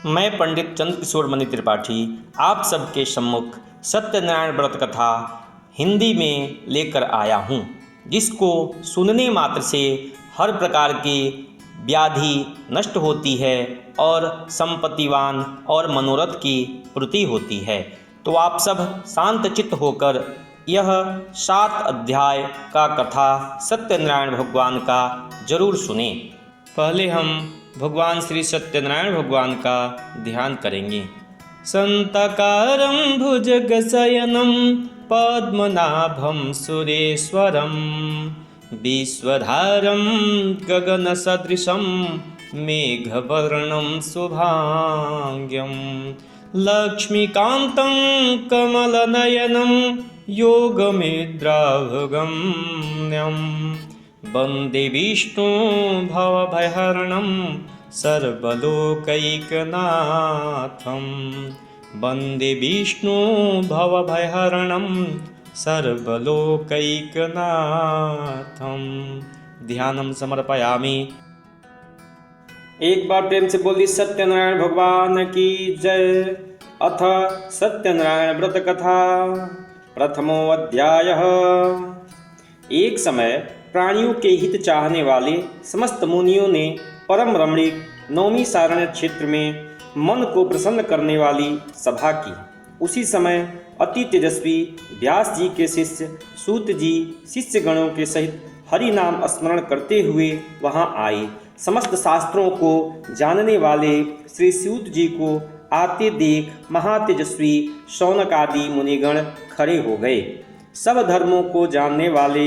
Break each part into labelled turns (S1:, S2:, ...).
S1: मैं पंडित चंद्रकिशोर मणि त्रिपाठी आप सबके सम्मुख सत्यनारायण व्रत कथा हिंदी में लेकर आया हूँ, जिसको सुनने मात्र से हर प्रकार की व्याधि नष्ट होती है और संपत्तिवान और मनोरथ की पूर्ति होती है। तो आप सब शांत चित्त होकर यह 7 अध्याय का कथा सत्यनारायण भगवान का जरूर सुने। पहले हम भगवान श्री सत्यनारायण भगवान का ध्यान करेंगे। संतकारं भुजगशयनं पद्मनाभं सुरेश्वरं विश्वधारं गगनसदृशं मेघवर्णं शुभांग्यं लक्ष्मीकान्तं कमलनयनं योगनिद्राभगम्यं वन्दे विष्णु भवभयहरणं सर्वलोकैकनाथं वन्दे विष्णु भवभयहरणं सर्वलोकैकनाथं। ध्यानं समर्पयामि। एक बार प्रेम से बोली सत्यनारायण भगवान की जय। अथ सत्यनारायण व्रत कथा प्रथमो अध्यायः। एक समय प्राणियों के हित चाहने वाले समस्त मुनियों ने परम रमणीक नौमी सारण्य क्षेत्र में मन को प्रसन्न करने वाली सभा की। उसी समय अति तेजस्वी व्यास जी के शिष्य सूत जी शिष्यगणों के सहित हरि नाम स्मरण करते हुए वहां आए। समस्त शास्त्रों को जानने वाले श्री सूत जी को आते देख महातेजस्वी शौनक आदि मुनिगण खड़े हो गए। सब धर्मों को जानने वाले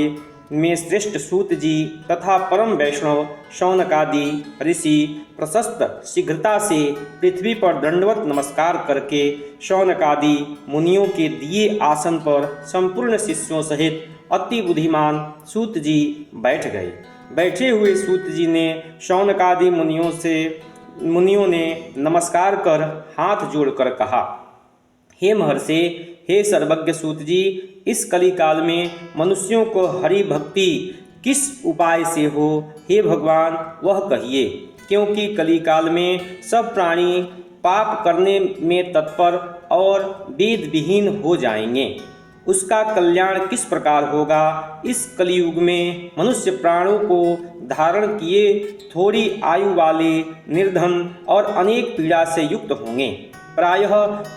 S1: में श्रेष्ठ सूत जी तथा परम वैष्णव शौनकादि ऋषि प्रशस्त शीघ्रता से पृथ्वी पर दंडवत नमस्कार करके शौनकादि मुनियों के दिए आसन पर संपूर्ण शिष्यों सहित अति बुद्धिमान सूत जी बैठ गए। बैठे हुए सूत जी ने शौनकादि मुनियों ने नमस्कार कर हाथ जोड़कर कहा, हे महर्षि, हे सर्वज्ञ सूत जी, इस कली काल में मनुष्यों को हरि भक्ति किस उपाय से हो, हे भगवान वह कहिए, क्योंकि कली काल में सब प्राणी पाप करने में तत्पर और वेद विहीन हो जाएंगे। उसका कल्याण किस प्रकार होगा? इस कलियुग में मनुष्य प्राणों को धारण किए थोड़ी आयु वाले निर्धन और अनेक पीड़ा से युक्त होंगे। प्रायः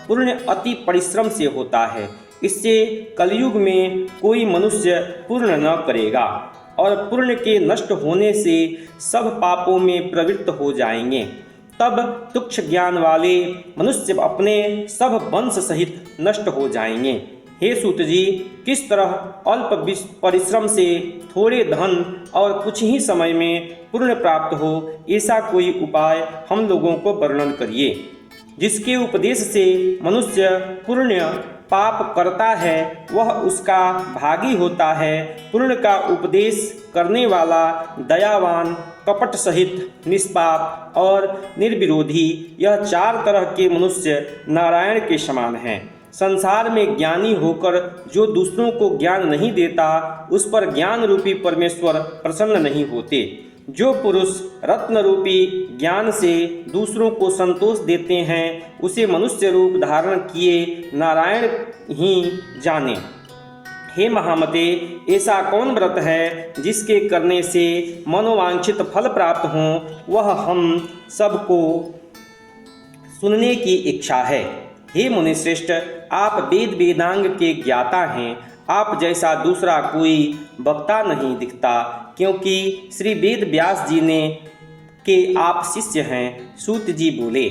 S1: पुण्य अति परिश्रम से होता है, इससे कलयुग में कोई मनुष्य पुण्य न करेगा और पुण्य के नष्ट होने से सब पापों में प्रवृत्त हो जाएंगे। तब तुच्छ ज्ञान वाले मनुष्य अपने सब वंश सहित नष्ट हो जाएंगे। हे सूत जी, किस तरह अल्प परिश्रम से थोड़े धन और कुछ ही समय में पुण्य प्राप्त हो, ऐसा कोई उपाय हम लोगों को वर्णन करिए, जिसके उपदेश से मनुष्य पुण्य पाप करता है वह उसका भागी होता है। पुण्य का उपदेश करने वाला दयावान, कपट सहित निष्पाप और निर्विरोधी, यह 4 तरह के मनुष्य नारायण के समान हैं। संसार में ज्ञानी होकर जो दूसरों को ज्ञान नहीं देता, उस पर ज्ञान रूपी परमेश्वर प्रसन्न नहीं होते। जो पुरुष रत्न रूपी ज्ञान से दूसरों को संतोष देते हैं, उसे मनुष्य रूप धारण किए नारायण ही जाने। हे महामते, ऐसा कौन व्रत है जिसके करने से मनोवांछित फल प्राप्त हों, वह हम सबको सुनने की इच्छा है। हे मुनिश्रेष्ठ, आप वेद वेदांग के ज्ञाता हैं। आप जैसा दूसरा कोई वक्ता नहीं दिखता, क्योंकि श्री वेद व्यास जी के आप शिष्य हैं। सूत जी बोले,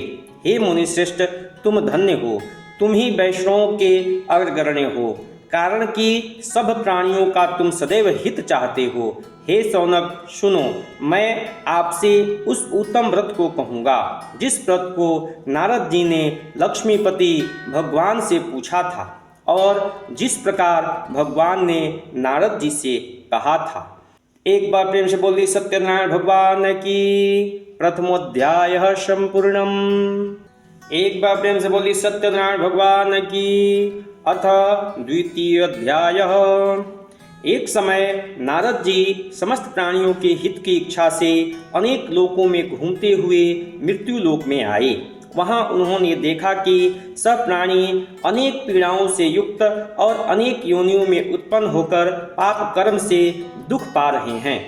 S1: हे मुनिश्रेष्ठ, तुम धन्य हो, तुम ही वैष्णवों के अग्रगण्य हो, कारण कि सब प्राणियों का तुम सदैव हित चाहते हो। हे शौनक, सुनो, मैं आपसे उस उत्तम व्रत को कहूँगा जिस व्रत को नारद जी ने लक्ष्मीपति भगवान से पूछा था और जिस प्रकार भगवान ने नारद जी से कहा था। एक बार प्रेम से बोली सत्यनारायण भगवान की। प्रथमोध्यायः संपूर्णम्। एक बार प्रेम से बोली सत्यनारायण भगवान की। अथ द्वितीय अध्यायः। एक समय नारद जी समस्त प्राणियों के हित की इच्छा से अनेक लोकों में घूमते हुए मृत्यु लोक में आए। वहाँ उन्होंने देखा कि सब प्राणी अनेक पीड़ाओं से युक्त और अनेक योनियों में उत्पन्न होकर पाप कर्म से दुख पा रहे हैं।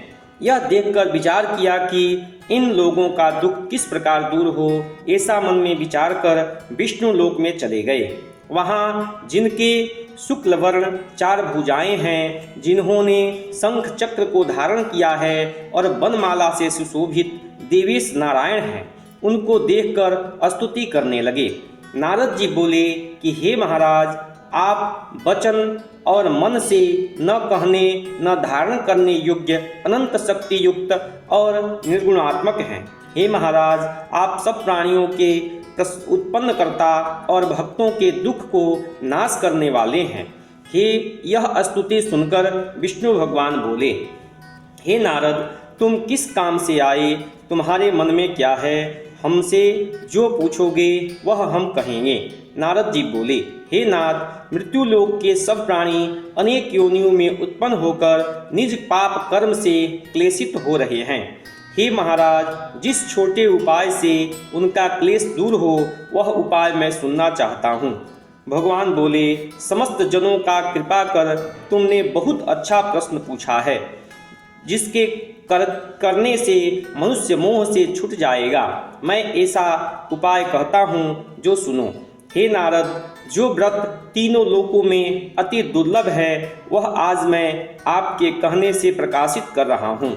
S1: यह देखकर विचार किया कि इन लोगों का दुख किस प्रकार दूर हो। ऐसा मन में विचार कर विष्णु लोक में चले गए। वहाँ जिनके शुक्ल वर्ण 4 भुजाएं हैं, जिन्होंने शंख चक्र को धारण किया है और वनमाला से सुशोभित देवेश नारायण हैं, उनको देखकर स्तुति करने लगे। नारद जी बोले कि हे महाराज, आप वचन और मन से न कहने न धारण करने योग्य अनंत शक्ति युक्त और निर्गुणात्मक हैं। हे महाराज, आप सब प्राणियों के उत्पन्न करता और भक्तों के दुख को नाश करने वाले हैं। हे, यह स्तुति सुनकर विष्णु भगवान बोले, हे नारद, तुम किस काम से आए? तुम्हारे मन में क्या है? हमसे जो पूछोगे वह हम कहेंगे। नारद जी बोले, हे नाथ, मृत्युलोक के सब प्राणी अनेक योनियों में उत्पन्न होकर निज पाप कर्म से क्लेशित हो रहे हैं। हे महाराज, जिस छोटे उपाय से उनका क्लेश दूर हो वह उपाय मैं सुनना चाहता हूँ। भगवान बोले, समस्त जनों का कृपा कर तुमने बहुत अच्छा प्रश्न पूछा है, जिसके करने से मनुष्य मोह से छूट जाएगा। मैं ऐसा उपाय कहता हूँ, जो सुनो। हे नारद, जो व्रत तीनों लोकों में अति दुर्लभ है वह आज मैं आपके कहने से प्रकाशित कर रहा हूँ।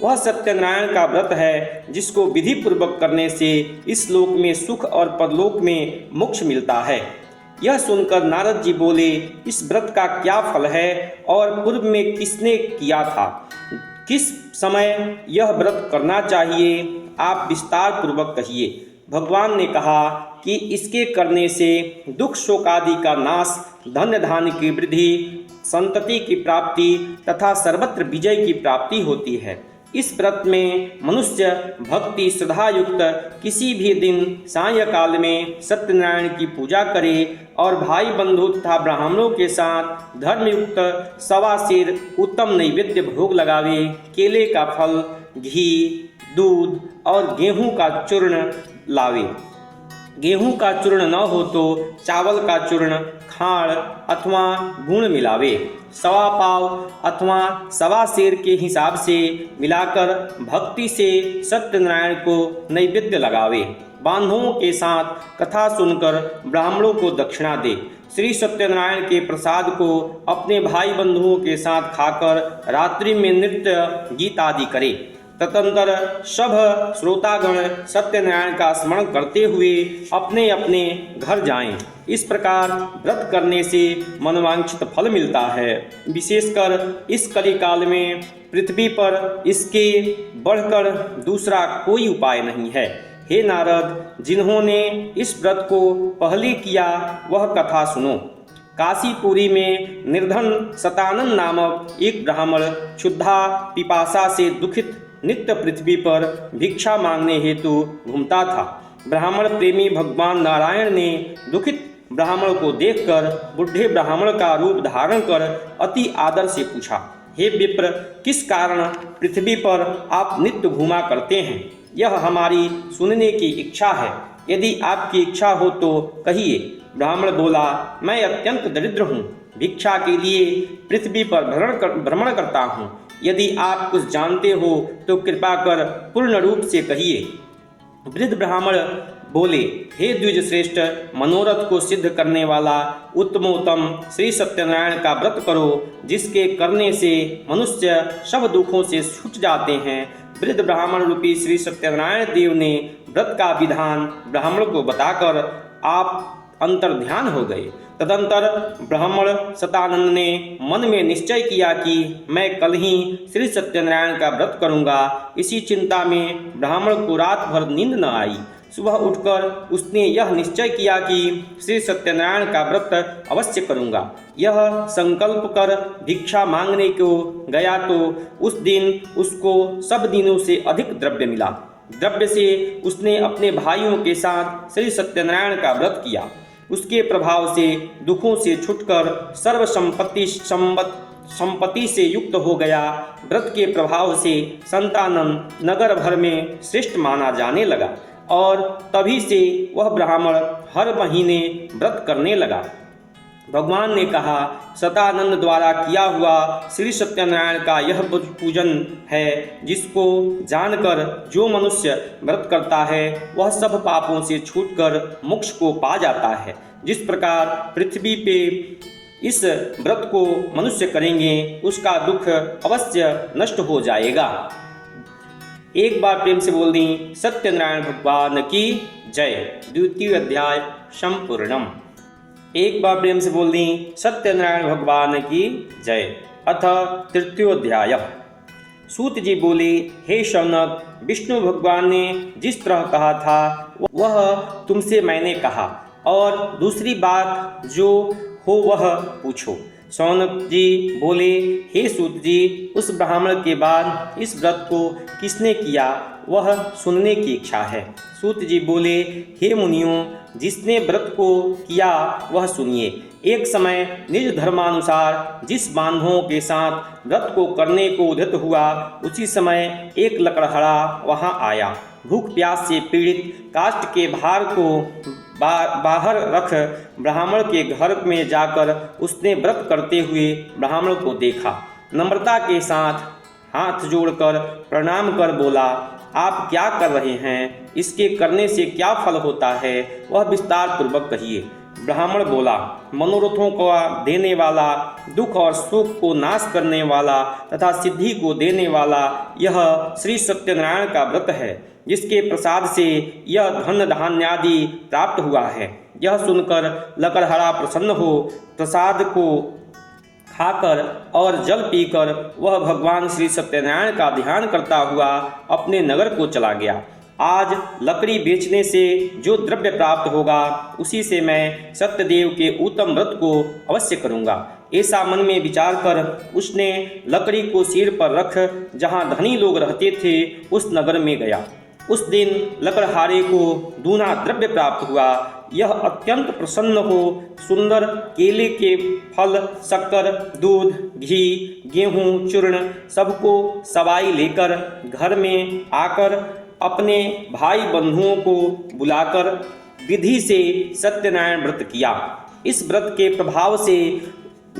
S1: वह सत्यनारायण का व्रत है, जिसको विधि पूर्वक करने से इस लोक में सुख और परलोक में मोक्ष मिलता है। यह सुनकर नारद जी बोले, इस व्रत का क्या फल है और पूर्व में किसने किया था? किस समय यह व्रत करना चाहिए? आप विस्तार पूर्वक कहिए। भगवान ने कहा कि इसके करने से दुख शोक आदि का नाश, धन्य धान्य की वृद्धि, संतति की प्राप्ति तथा सर्वत्र विजय की प्राप्ति होती है। इस व्रत में मनुष्य भक्ति श्रद्धा युक्त किसी भी दिन सायंकाल में सत्यनारायण की पूजा करे और भाई बंधु तथा ब्राह्मणों के साथ धर्मयुक्त 1.25 सेर उत्तम नैवेद्य भोग लगावे। केले का फल, घी, दूध और गेहूं का चूर्ण लावे। गेहूं का चूर्ण न हो तो चावल का चूर्ण, खाड़ अथवा गुण मिलावे। 1.25 पाव अथवा 1.25 सेर के हिसाब से मिलाकर भक्ति से सत्यनारायण को नैवेद्य लगावे। बांधवों के साथ कथा सुनकर ब्राह्मणों को दक्षिणा दे। श्री सत्यनारायण के प्रसाद को अपने भाई बंधुओं के साथ खाकर रात्रि में नृत्य गीत आदि करे। तदंतर सब श्रोतागण सत्यनारायण का स्मरण करते हुए अपने अपने घर जाएं। इस प्रकार व्रत करने से मनवांछित फल मिलता है। विशेषकर इस कलिकाल में पृथ्वी पर इसके बढ़कर दूसरा कोई उपाय नहीं है। हे नारद, जिन्होंने इस व्रत को पहले किया वह कथा सुनो। काशीपुरी में निर्धन शतानन नामक एक ब्राह्मण क्षुधा पिपासा से दुखित नित्य पृथ्वी पर भिक्षा मांगने हेतु घूमता था। ब्राह्मण प्रेमी भगवान नारायण ने दुखित ब्राह्मण को देखकर बुढ़े ब्राह्मण का रूप धारण कर अति आदर से पूछा, हे विप्र, किस कारण पृथ्वी पर आप नित्य घूमा करते हैं? यह हमारी सुनने की इच्छा है। यदि आपकी इच्छा हो तो कहिए। ब्राह्मण बोला, मैं अत्यंत दरिद्र हूँ, भिक्षा के लिए पृथ्वी पर भ्रमण करता हूँ। यदि आप कुछ जानते हो तो कृपा कर पूर्ण रूप से कहिए। वृद्ध ब्राह्मण बोले, हे द्विज श्रेष्ठ, मनोरथ को सिद्ध करने वाला उत्तमोत्तम श्री सत्यनारायण का व्रत करो, जिसके करने से मनुष्य सब दुखों से छूट जाते हैं। वृद्ध ब्राह्मण रूपी श्री सत्यनारायण देव ने व्रत का विधान ब्राह्मण को बताकर आप अंतर्ध्यान हो गए। तदंतर ब्राह्मण शतानंद ने मन में निश्चय किया कि मैं कल ही श्री सत्यनारायण का व्रत करूंगा। इसी चिंता में ब्राह्मण को रात भर नींद न आई। सुबह उठकर उसने यह निश्चय किया कि श्री सत्यनारायण का व्रत अवश्य करूंगा। यह संकल्प कर भिक्षा मांगने को गया तो उस दिन उसको सब दिनों से अधिक द्रव्य मिला। द्रव्य से उसने अपने भाइयों के साथ श्री सत्यनारायण का व्रत किया। उसके प्रभाव से दुखों से छुटकर सर्व संपत्ति से युक्त हो गया। व्रत के प्रभाव से संतानन नगर भर में श्रेष्ठ माना जाने लगा। और तभी से वह ब्राह्मण हर महीने व्रत करने लगा। भगवान ने कहा, सतानंद द्वारा किया हुआ श्री सत्यनारायण का यह पूजन है, जिसको जानकर जो मनुष्य व्रत करता है वह सब पापों से छूटकर मोक्ष को पा जाता है। जिस प्रकार पृथ्वी पे इस व्रत को मनुष्य करेंगे उसका दुख अवश्य नष्ट हो जाएगा। एक बार प्रेम से बोल दी सत्यनारायण भगवान की जय। द्वितीय अध्याय संपूर्णम। एक बार प्रेम से बोल दी सत्यनारायण भगवान की जय। अथ तृतीयोध्याय। सूत जी बोले, हे शौनक, विष्णु भगवान ने जिस तरह कहा था वह तुमसे मैंने कहा, और दूसरी बात जो हो वह पूछो। शौनक जी बोले, हे सूत जी, उस ब्राह्मण के बाद इस व्रत को किसने किया वह सुनने की इच्छा है। सूत जी बोले, हे मुनियों, जिसने व्रत को किया वह सुनिए। एक समय निज धर्मानुसार जिस बांधवों के साथ व्रत को करने को उद्यत हुआ, उसी समय एक लकड़हारा वहां आया। भूख प्यास से पीड़ित काष्ठ के भार को बाहर रख ब्राह्मण के घर में जाकर उसने व्रत करते हुए ब्राह्मण को देखा। नम्रता के साथ हाथ जोड़कर प्रणाम कर बोला, आप क्या कर रहे हैं? इसके करने से क्या फल होता है वह विस्तार पूर्वक कहिए। ब्राह्मण बोला, मनोरथों को देने वाला, दुख और सुख को नाश करने वाला तथा सिद्धि को देने वाला यह श्री सत्यनारायण का व्रत है, जिसके प्रसाद से यह धन धान्यादि प्राप्त हुआ है। यह सुनकर लकड़हारा प्रसन्न हो प्रसाद को खाकर और जल पीकर वह भगवान श्री सत्यनारायण का ध्यान करता हुआ अपने नगर को चला गया। आज लकड़ी बेचने से जो द्रव्य प्राप्त होगा उसी से मैं सत्यदेव के उत्तम व्रत को अवश्य करूँगा। ऐसा मन में विचार कर उसने लकड़ी को सिर पर रख जहाँ धनी लोग रहते थे उस नगर में गया। उस दिन लकड़हारे को दूना द्रव्य प्राप्त हुआ। यह अत्यंत प्रसन्न हो सुंदर केले के फल, शक्कर, दूध, घी, गेहूं, चूर्ण सबको सवाई लेकर घर में आकर अपने भाई बंधुओं को बुलाकर विधि से सत्यनारायण व्रत किया। इस व्रत के प्रभाव से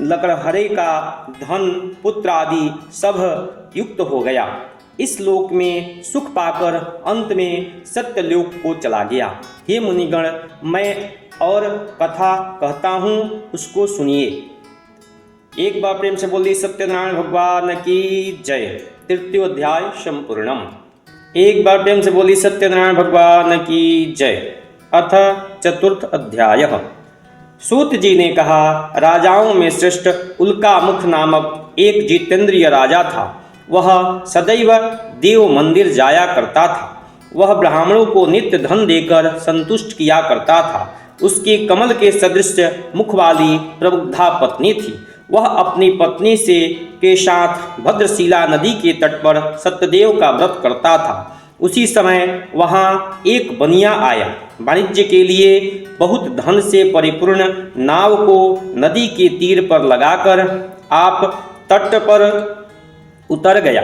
S1: लकड़हारे का धन, पुत्र आदि सब युक्त हो गया। इस लोक में सुख पाकर अंत में सत्यलोक को चला गया। हे मुनिगण, मैं और कथा कहता हूँ, उसको सुनिए। एक बार प्रेम से बोलिए सत्यनारायण भगवान की जय। तृतीयोध्याय संपूर्णम। एक बार प्रेम से बोलिए सत्यनारायण भगवान की जय। अथ चतुर्थ अध्याय। सूत जी ने कहा, राजाओं में श्रेष्ठ उल्कामुख नामक एक जितेंद्रिय राजा था। वह सदैव देव मंदिर जाया करता था। वह ब्राह्मणों को नित्य धन देकर संतुष्ट किया करता था। उसकी कमल के सदृश मुख वाली प्रबुद्धा पत्नी थी। वह अपनी पत्नी से के साथ भद्रशिला नदी के तट पर सत्यदेव का व्रत करता था। उसी समय वहाँ एक बनिया आया। वाणिज्य के लिए बहुत धन से परिपूर्ण नाव को नदी के तीर पर लगाकर आप तट पर उतर गया।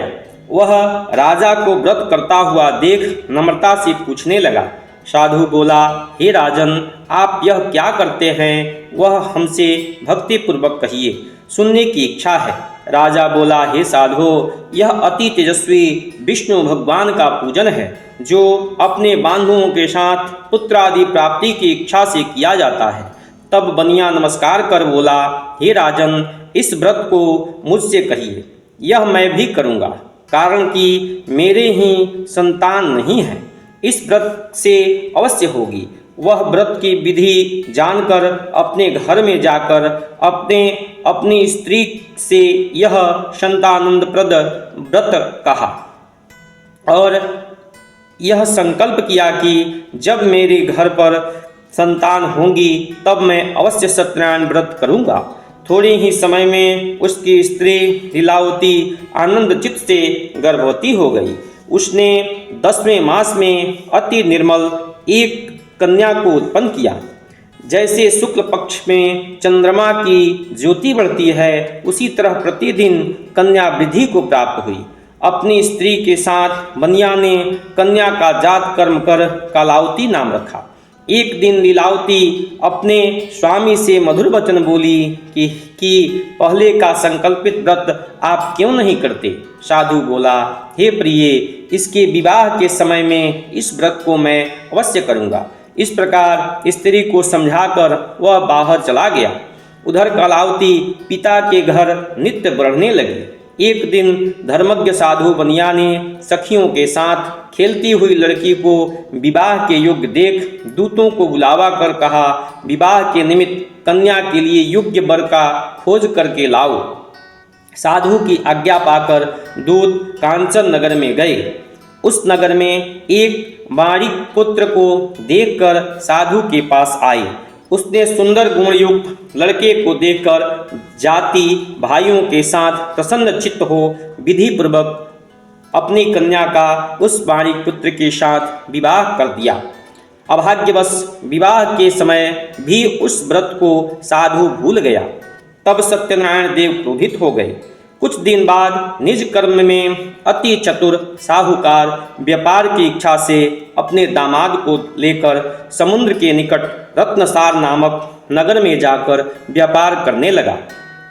S1: वह राजा को व्रत करता हुआ देख नम्रता से पूछने लगा। साधु बोला, हे राजन, आप यह क्या करते हैं वह हमसे भक्तिपूर्वक कहिए, सुनने की इच्छा है। राजा बोला, हे साधु, यह अति तेजस्वी विष्णु भगवान का पूजन है, जो अपने बांधुओं के साथ पुत्र आदि प्राप्ति की इच्छा से किया जाता है। तब बनिया नमस्कार कर बोला, हे राजन, इस व्रत को मुझसे कहिए। यह मैं भी करूँगा, कारण कि मेरे ही संतान नहीं है। इस व्रत से अवश्य होगी। वह व्रत की विधि जानकर अपने घर में जाकर अपनी स्त्री से यह संतानंदप्रद व्रत कहा और यह संकल्प किया कि जब मेरे घर पर संतान होंगी तब मैं अवश्य सत्यनारायण व्रत करूँगा। थोड़े ही समय में उसकी स्त्री लीलावती आनंदचित से गर्भवती हो गई। उसने 10वें मास में अति निर्मल एक कन्या को उत्पन्न किया। जैसे शुक्ल पक्ष में चंद्रमा की ज्योति बढ़ती है, उसी तरह प्रतिदिन कन्या वृद्धि को प्राप्त हुई। अपनी स्त्री के साथ बनिया ने कन्या का जात कर्म कर कलावती नाम रखा। एक दिन लीलावती अपने स्वामी से मधुर वचन बोली कि पहले का संकल्पित व्रत आप क्यों नहीं करते। साधु बोला, हे प्रिय, इसके विवाह के समय में इस व्रत को मैं अवश्य करूँगा। इस प्रकार स्त्री को समझाकर वह बाहर चला गया। उधर कलावती पिता के घर नित्य बढ़ने लगी। एक दिन धर्मज्ञ साधु बनिया ने सखियों के साथ खेलती हुई लड़की को विवाह के योग्य देख दूतों को बुलावा कर कहा, विवाह के निमित्त कन्या के लिए योग्य वर का खोज करके लाओ। साधु की आज्ञा पाकर दूत कांचन नगर में गए। उस नगर में एक वाणिक पुत्र को देखकर साधु के पास आए। उसने सुंदर गुणयुक्त लड़के को देखकर जाति भाइयों के साथ प्रसन्न चित्त हो विधि पूर्वक अपनी कन्या का उस वाणिक पुत्र के साथ विवाह कर दिया। अभाग्यवश विवाह के समय भी उस व्रत को साधु भूल गया। तब सत्यनारायण देव क्रोधित हो गए। कुछ दिन बाद निज कर्म में अति चतुर साहूकार व्यापार की इच्छा से अपने दामाद को लेकर समुद्र के निकट रत्नसार नामक नगर में जाकर व्यापार करने लगा।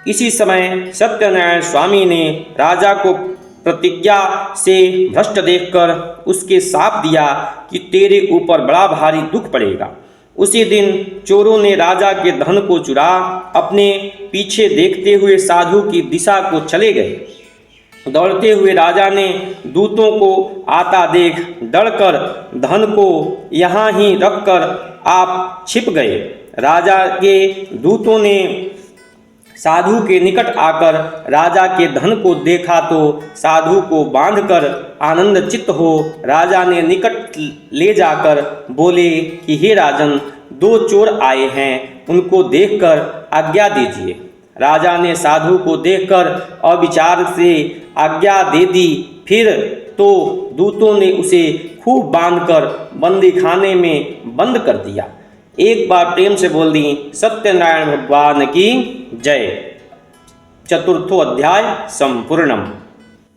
S1: इसी समय सत्यनारायण स्वामी ने राजा को प्रतिज्ञा से भ्रष्ट देखकर उसके शाप दिया कि तेरे ऊपर बड़ा भारी दुख पड़ेगा। उसी दिन चोरों ने राजा के धन को चुरा अपने पीछे देखते हुए साधु की दिशा को चले गए। दौड़ते हुए राजा ने दूतों को आता देख डरकर धन को यहाँ ही रखकर आप छिप गए। राजा के दूतों ने साधु के निकट आकर राजा के धन को देखा तो साधु को बांधकर आनंद चित्त हो राजा ने निकट ले जाकर बोले कि हे राजन, दो चोर आए हैं, उनको देखकर आज्ञा दीजिए। राजा ने साधु को देखकर अविचार से आज्ञा दे दी। फिर तो दूतों ने उसे खूब बांधकर बंदी खाने में बंद कर दिया। एक बार प्रेम से बोल दी सत्यनारायण भगवान की जय। चतुर्थो अध्याय संपूर्णम।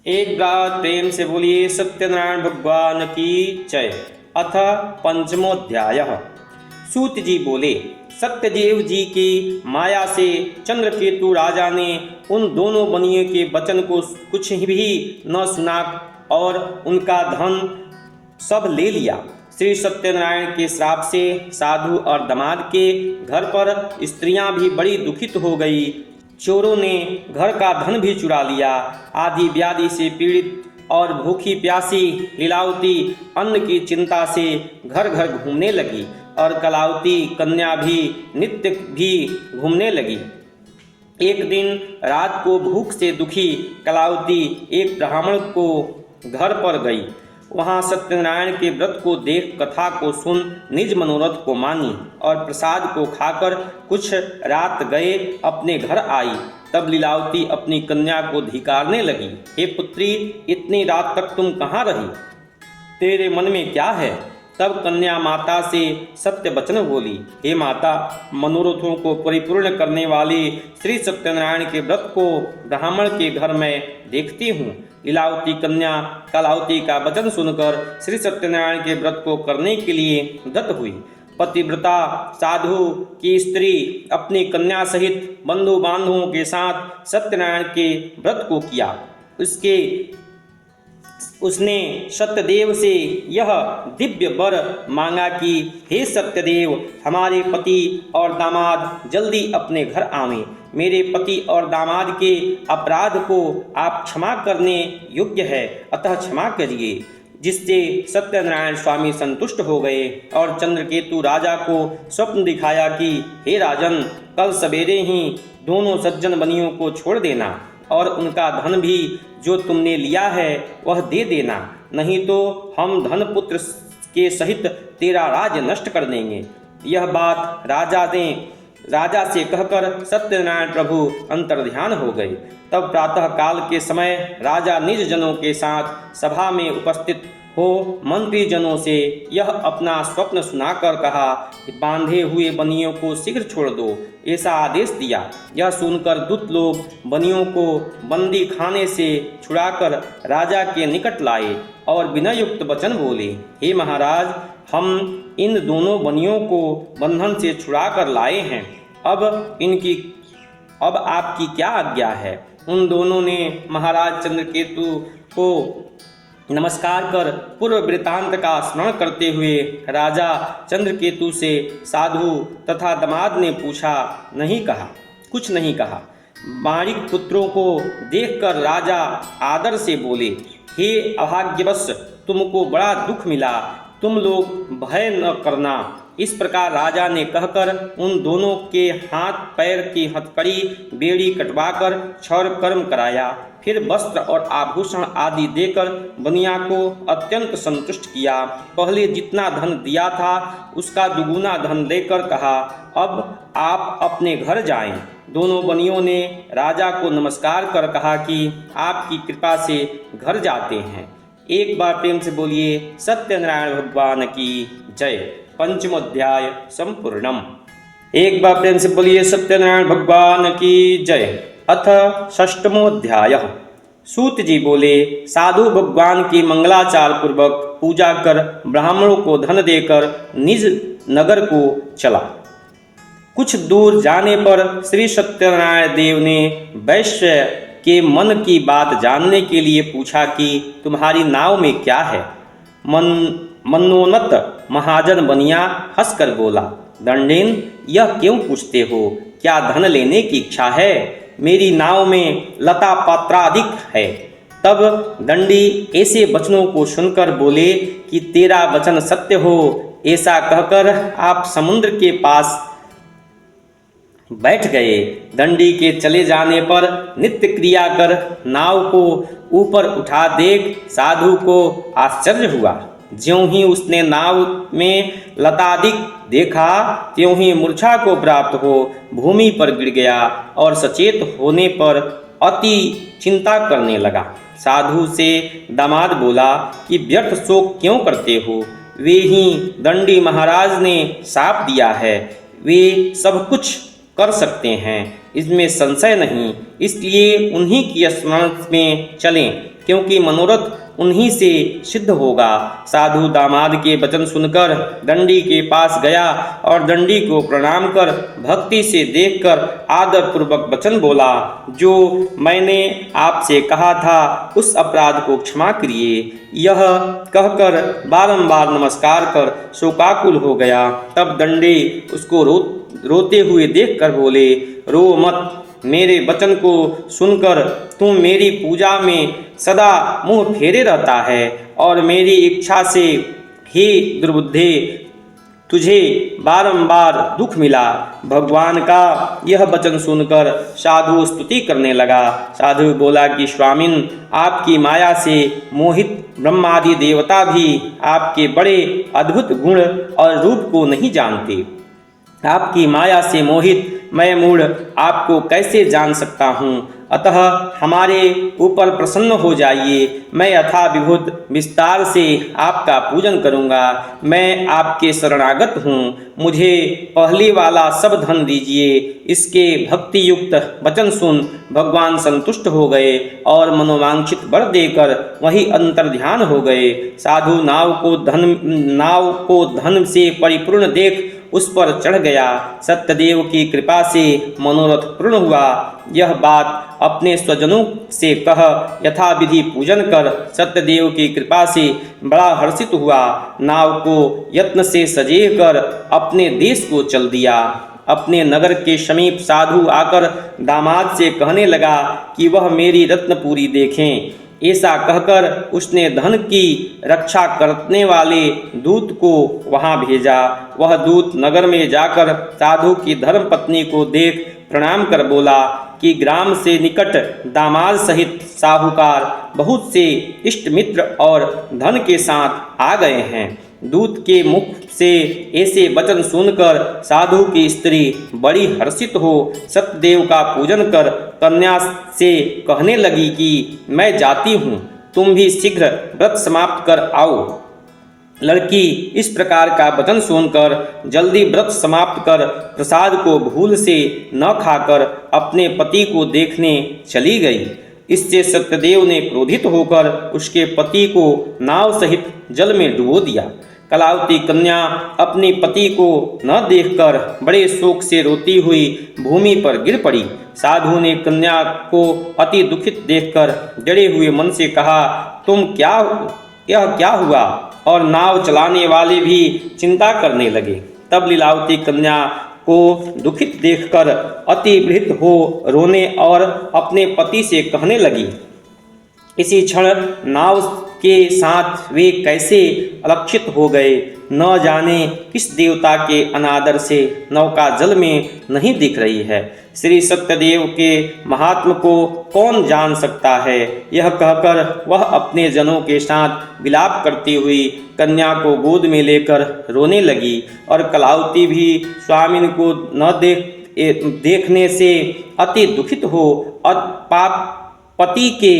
S1: एक बार प्रेम से बोलिए सत्यनारायण भगवान की जय। अथ पंचमोध्याय। सूत जी बोले, सत्यदेव जी की माया से चंद्रकेतु राजा ने उन दोनों बनियों के वचन को कुछ भी न सुना और उनका धन सब ले लिया। श्री सत्यनारायण के श्राप से साधु और दामाद के घर पर स्त्रियां भी बड़ी दुखित हो गई। चोरों ने घर का धन भी चुरा लिया। आदि व्याधि से पीड़ित और भूखी प्यासी लीलावती अन्न की चिंता से घर घर घूमने लगी और कलावती कन्या भी नित्य भी घूमने लगी। एक दिन रात को भूख से दुखी कलावती एक ब्राह्मण को घर पर गई। वहाँ सत्यनारायण के व्रत को देख कथा को सुन निज मनोरथ को मानी और प्रसाद को खाकर कुछ रात गए अपने घर आई। तब लीलावती अपनी कन्या को धिकारने लगी, हे पुत्री, इतनी रात तक तुम कहाँ रही? तेरे मन में क्या है? तब कन्या माता से सत्य वचन बोली, हे माता, मनोरथों को परिपूर्ण करने वाले श्री सत्यनारायण के व्रत को ब्राह्मण के घर में देखती हूँ। लीलावती कन्या कलावती का वचन सुनकर श्री सत्यनारायण के व्रत को करने के लिए दत्त हुई। पतिव्रता साधु की स्त्री अपनी कन्या सहित बंधु बांधवों के साथ सत्यनारायण के व्रत को किया। उसने सत्यदेव से यह दिव्य वर मांगा कि हे सत्यदेव, हमारे पति और दामाद जल्दी अपने घर आवें। मेरे पति और दामाद के अपराध को आप क्षमा करने योग्य है, अतः क्षमा करिए। जिससे सत्यनारायण स्वामी संतुष्ट हो गए और चंद्रकेतु राजा को स्वप्न दिखाया कि हे राजन, कल सवेरे ही दोनों सज्जन बनियों को छोड़ देना और उनका धन भी जो तुमने लिया है वह दे देना, नहीं तो हम धन पुत्र के सहित तेरा राज्य नष्ट कर देंगे। यह बात राजा से कहकर सत्यनारायण प्रभु अंतर्ध्यान हो गए। तब प्रातः काल के समय राजा निज जनों के साथ सभा में उपस्थित हो मंत्रीजनों से यह अपना स्वप्न सुनाकर कहा कि बांधे हुए बनियों को शीघ्र छोड़ दो, ऐसा आदेश दिया। यह सुनकर दूत लोग बनियों को बंदी खाने से छुड़ाकर राजा के निकट लाए और विनययुक्त वचन बोले, हे महाराज, हम इन दोनों बनियों को बंधन से छुड़ाकर लाए हैं। अब आपकी क्या आज्ञा है? उन दोनों ने महाराज चंद्रकेतु को नमस्कार कर पूर्व वृत्तांत का स्मरण करते हुए राजा चंद्रकेतु से साधु तथा दामाद ने पूछा, कुछ नहीं कहा। माणिक पुत्रों को देखकर राजा आदर से बोले, हे अभाग्यवश, तुमको बड़ा दुख मिला, तुम लोग भय न करना। इस प्रकार राजा ने कहकर उन दोनों के हाथ पैर की हथकड़ी बेड़ी कटवाकर क्षौर कर्म कराया। फिर वस्त्र और आभूषण आदि देकर बनिया को अत्यंत संतुष्ट किया। पहले जितना धन दिया था उसका दुगुना धन लेकर कहा, अब आप अपने घर जाएं। दोनों बनियों ने राजा को नमस्कार कर कहा कि आपकी कृपा से घर जाते हैं। एक बार प्रेम से बोलिए सत्यनारायण भगवान की जय। पंचम अध्याय संपूर्णम। एक बार प्रेम से बोलिए सत्यनारायण भगवान की जय। अथ षष्ठमो अध्याय। सूत जी बोले, साधु भगवान की मंगलाचार पूर्वक पूजा कर ब्राह्मणों को धन देकर निज नगर को चला। कुछ दूर जाने पर श्री सत्यनारायण देव ने वैश्य के मन की बात जानने के लिए पूछा कि तुम्हारी नाव में क्या है? मनोन्नत महाजन बनिया हंसकर बोला, दंडेन, यह क्यों पूछते हो? क्या धन लेने की इच्छा है? मेरी नाव में लता पात्रादिक है। तब दंडी ऐसे वचनों को सुनकर बोले कि तेरा वचन सत्य हो। ऐसा कहकर आप समुद्र के पास बैठ गए। दंडी के चले जाने पर नित्य क्रिया कर नाव को ऊपर उठा देख साधु को आश्चर्य हुआ। ज्यों ही उसने नाव में लतादिक देखा त्यों ही मूर्छा को प्राप्त हो भूमि पर गिर गया और सचेत होने पर अति चिंता करने लगा। साधु से दामाद बोला कि व्यर्थ शोक क्यों करते हो? वे ही दंडी महाराज ने शाप दिया है। वे सब कुछ कर सकते हैं, इसमें संशय नहीं। इसलिए उन्हीं की स्मरण में चलें, क्योंकि मनोरथ उन्हीं से सिद्ध होगा। साधु दामाद के वचन सुनकर दंडी के पास गया और दंडी को प्रणाम कर भक्ति से देखकर आदर पूर्वक वचन बोला, जो मैंने आपसे कहा था उस अपराध को क्षमा करिए। यह कहकर बारंबार नमस्कार कर शोकाकुल हो गया। तब दंडी उसको रोते हुए देखकर बोले, रो मत, मेरे वचन को सुनकर तुम मेरी पूजा में सदा मुंह फेरे रहता है और मेरी इच्छा से हे दुर्बुद्धे तुझे बारंबार दुख मिला। भगवान का यह वचन सुनकर साधु स्तुति करने लगा। साधु बोला कि स्वामिन, आपकी माया से मोहित ब्रह्मादि देवता भी आपके बड़े अद्भुत गुण और रूप को नहीं जानते। आपकी माया से मोहित मैं मूढ़ आपको कैसे जान सकता हूँ? अतः हमारे ऊपर प्रसन्न हो जाइए। मैं यथा विभुत विस्तार से आपका पूजन करूँगा। मैं आपके शरणागत हूँ। मुझे पहले वाला सब धन दीजिए। इसके भक्ति युक्त वचन सुन भगवान संतुष्ट हो गए और मनोवांछित वर देकर वही अंतर्ध्यान हो गए। साधु नाव को धन से परिपूर्ण देख उस पर चढ़ गया। सत्यदेव की कृपा से मनोरथ पूर्ण हुआ। यह बात अपने स्वजनों से कह यथाविधि पूजन कर सत्यदेव की कृपा से बड़ा हर्षित हुआ। नाव को यत्न से सजे कर अपने देश को चल दिया। अपने नगर के समीप साधु आकर दामाद से कहने लगा कि वह मेरी रत्नपुरी देखें। ऐसा कहकर उसने धन की रक्षा करने वाले दूत को वहां भेजा। वह दूत नगर में जाकर साधु की धर्म पत्नी को देख प्रणाम कर बोला कि ग्राम से निकट दामाद सहित साहूकार बहुत से इष्ट मित्र और धन के साथ आ गए हैं। दूत के मुख से ऐसे वचन सुनकर साधु की स्त्री बड़ी हर्षित हो सत्यदेव का पूजन कर कन्या से कहने लगी कि मैं जाती हूँ। तुम भी शीघ्र व्रत समाप्त कर आओ। लड़की इस प्रकार का वचन सुनकर जल्दी व्रत समाप्त कर प्रसाद को भूल से न खाकर अपने पति को देखने चली गई। इससे सत्यदेव ने क्रोधित होकर उसके पति को नाव सहित जल में डुबो दिया। कलावती कन्या अपने पति को न देखकर बड़े शोक से रोती हुई भूमि पर गिर पड़ी। साधु ने कन्या को अति दुखित देखकर जड़े हुए मन से कहा, यह क्या हुआ? और नाव चलाने वाले भी चिंता करने लगे। तब लीलावती कन्या को दुखित देखकर अति वृद्ध हो रोने और अपने पति से कहने लगी। इसी क्षण नाव के साथ वे कैसे अलक्षित हो गए, न जाने किस देवता के अनादर से नौका जल में नहीं दिख रही है। श्री सत्यदेव के महात्म को कौन जान सकता है? यह कहकर वह अपने जनों के साथ विलाप करती हुई कन्या को गोद में लेकर रोने लगी और कलावती भी स्वामिन को न देखने से अति दुखित हो पति के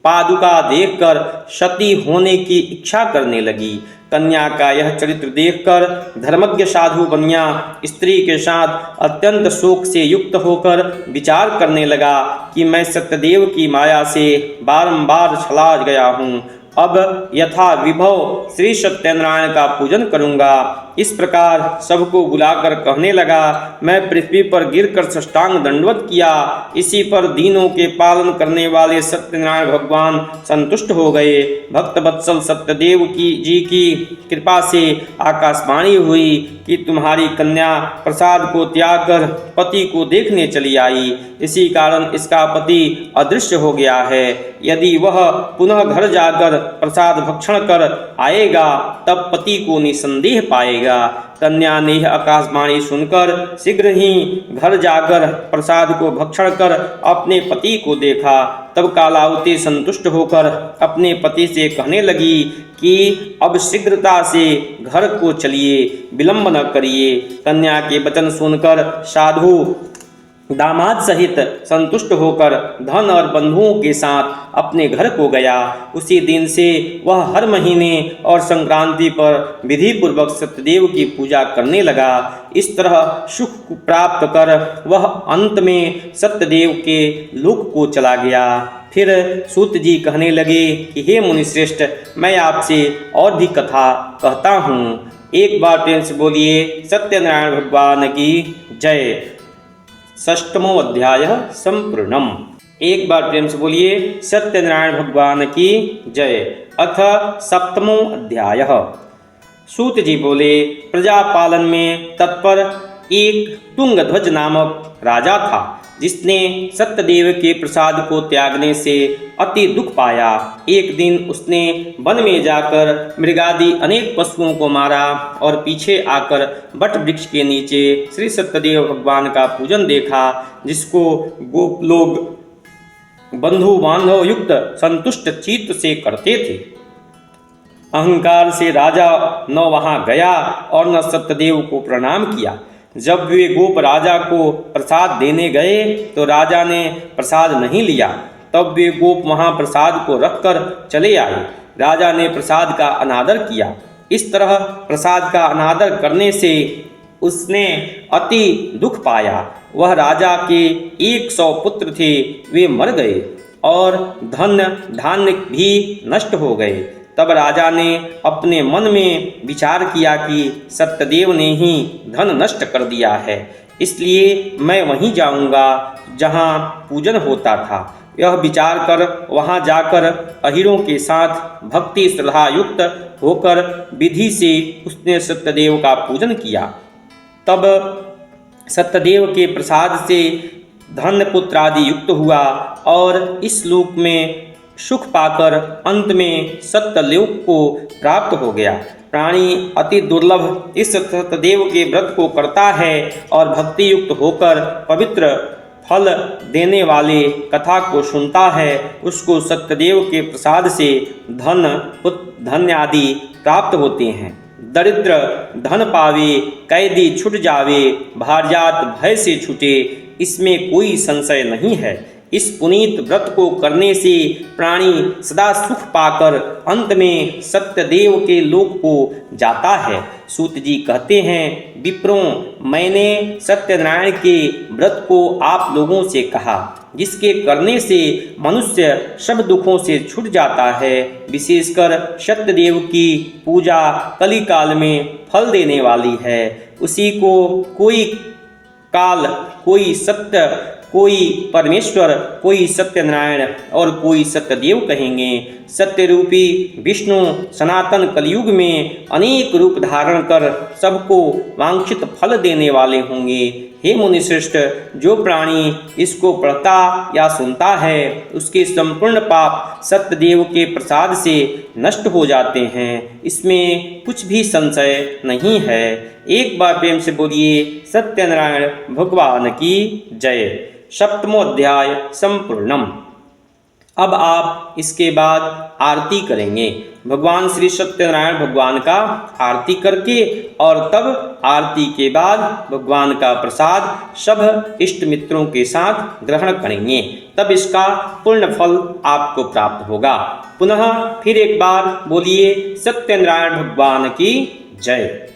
S1: पादुका देखकर सती होने की इच्छा करने लगी। कन्या का यह चरित्र देखकर धर्मज्ञ साधु बनिया स्त्री के साथ अत्यंत शोक से युक्त होकर विचार करने लगा कि मैं सत्यदेव की माया से बारंबार छला गया हूँ। अब यथा विभव श्री सत्यनारायण का पूजन करूँगा। इस प्रकार सबको बुलाकर कहने लगा, मैं पृथ्वी पर गिरकर साष्टांग दंडवत किया। इसी पर दीनों के पालन करने वाले सत्यनारायण भगवान संतुष्ट हो गए। भक्त वत्सल सत्यदेव जी की कृपा से आकाशवाणी हुई कि तुम्हारी कन्या प्रसाद को त्याग कर पति को देखने चली आई। इसी कारण इसका पति अदृश्य हो गया है। यदि वह पुनः घर जाकर प्रसाद भक्षण कर आएगा तब पति को निसंदेह पाएगा। कन्या ने आकाशवाणी सुनकर शीघ्र ही घर जाकर प्रसाद को भक्षण कर अपने पति को देखा। तब कालावती संतुष्ट होकर अपने पति से कहने लगी कि अब शीघ्रता से घर को चलिए, विलंब न करिए। कन्या के वचन सुनकर साधु दामाद सहित संतुष्ट होकर धन और बंधुओं के साथ अपने घर को गया। उसी दिन से वह हर महीने और संक्रांति पर विधि पूर्वक सत्यदेव की पूजा करने लगा। इस तरह सुख प्राप्त कर वह अंत में सत्यदेव के लोक को चला गया। फिर सूत जी कहने लगे कि हे मुनिश्रेष्ठ, मैं आपसे और भी कथा कहता हूँ। एक बार प्रेम से बोलिए सत्यनारायण भगवान की जय। षष्ठमो अध्याय संपूर्णम। एक बार प्रेम से बोलिए सत्यनारायण भगवान की जय। अथ सप्तमो अध्याय। सूत जी बोले, प्रजा पालन में तत्पर एक तुंगध्वज नामक राजा था, जिसने सत्यदेव के प्रसाद को त्यागने से अति दुख पाया। एक दिन उसने वन में जाकर मृगादि अनेक पशुओं को मारा और पीछे आकर वट वृक्ष के नीचे श्री सत्यदेव भगवान का पूजन देखा, जिसको गोप लोग बंधु बांधव युक्त संतुष्ट चित्त से करते थे। अहंकार से राजा न वहां गया और न सत्यदेव को प्रणाम किया। जब वे गोप राजा को प्रसाद देने गए तो राजा ने प्रसाद नहीं लिया। तब वे गोप वहां प्रसाद को रखकर चले आए। राजा ने प्रसाद का अनादर किया। इस तरह प्रसाद का अनादर करने से उसने अति दुख पाया। वह राजा के 100 पुत्र थे, वे मर गए और धन धान्य भी नष्ट हो गए। तब राजा ने अपने मन में विचार किया कि सत्यदेव ने ही धन नष्ट कर दिया है, इसलिए मैं वहीं जाऊंगा जहां पूजन होता था। यह विचार कर वहां जाकर अहिरों के साथ भक्ति श्रद्धा युक्त होकर विधि से उसने सत्यदेव का पूजन किया। तब सत्यदेव के प्रसाद से धन पुत्र आदि युक्त हुआ और इस लोक में सुख पाकर अंत में सत्यलोक को प्राप्त हो गया। प्राणी अति दुर्लभ इस सत्यदेव के व्रत को करता है और भक्ति युक्त होकर पवित्र फल देने वाले कथा को सुनता है। उसको सत्यदेव के प्रसाद से धन पुत्र धन्य आदि प्राप्त होते हैं। दरिद्र धन पावे, कैदी छूट जावे, भारजात भय से छूटे, इसमें कोई संशय नहीं है। इस पुनीत व्रत को करने से प्राणी सदा सुख पाकर अंत में सत्यदेव के लोक को जाता है। सूत जी कहते हैं, विप्रों, मैंने सत्यनारायण के व्रत को आप लोगों से कहा, जिसके करने से मनुष्य सब दुखों से छूट जाता है। विशेषकर सत्यदेव की पूजा कलिकाल में फल देने वाली है। उसी को कोई काल, कोई सत्य, कोई परमेश्वर, कोई सत्यनारायण और कोई सत्यदेव कहेंगे। सत्य रूपी विष्णु सनातन कलयुग में अनेक रूप धारण कर सबको वांछित फल देने वाले होंगे। हे मुनिश्रेष्ठ, जो प्राणी इसको पढ़ता या सुनता है उसके संपूर्ण पाप सत्यदेव के प्रसाद से नष्ट हो जाते हैं, इसमें कुछ भी संशय नहीं है। एक बार प्रेम से बोलिए सत्यनारायण भगवान की जय। सप्तमो अध्याय संपूर्णम। अब आप इसके बाद आरती करेंगे। भगवान श्री सत्यनारायण भगवान का आरती करके और तब आरती के बाद भगवान का प्रसाद सब इष्ट मित्रों के साथ ग्रहण करेंगे, तब इसका पूर्ण फल आपको प्राप्त होगा। पुनः फिर एक बार बोलिए सत्यनारायण भगवान की जय।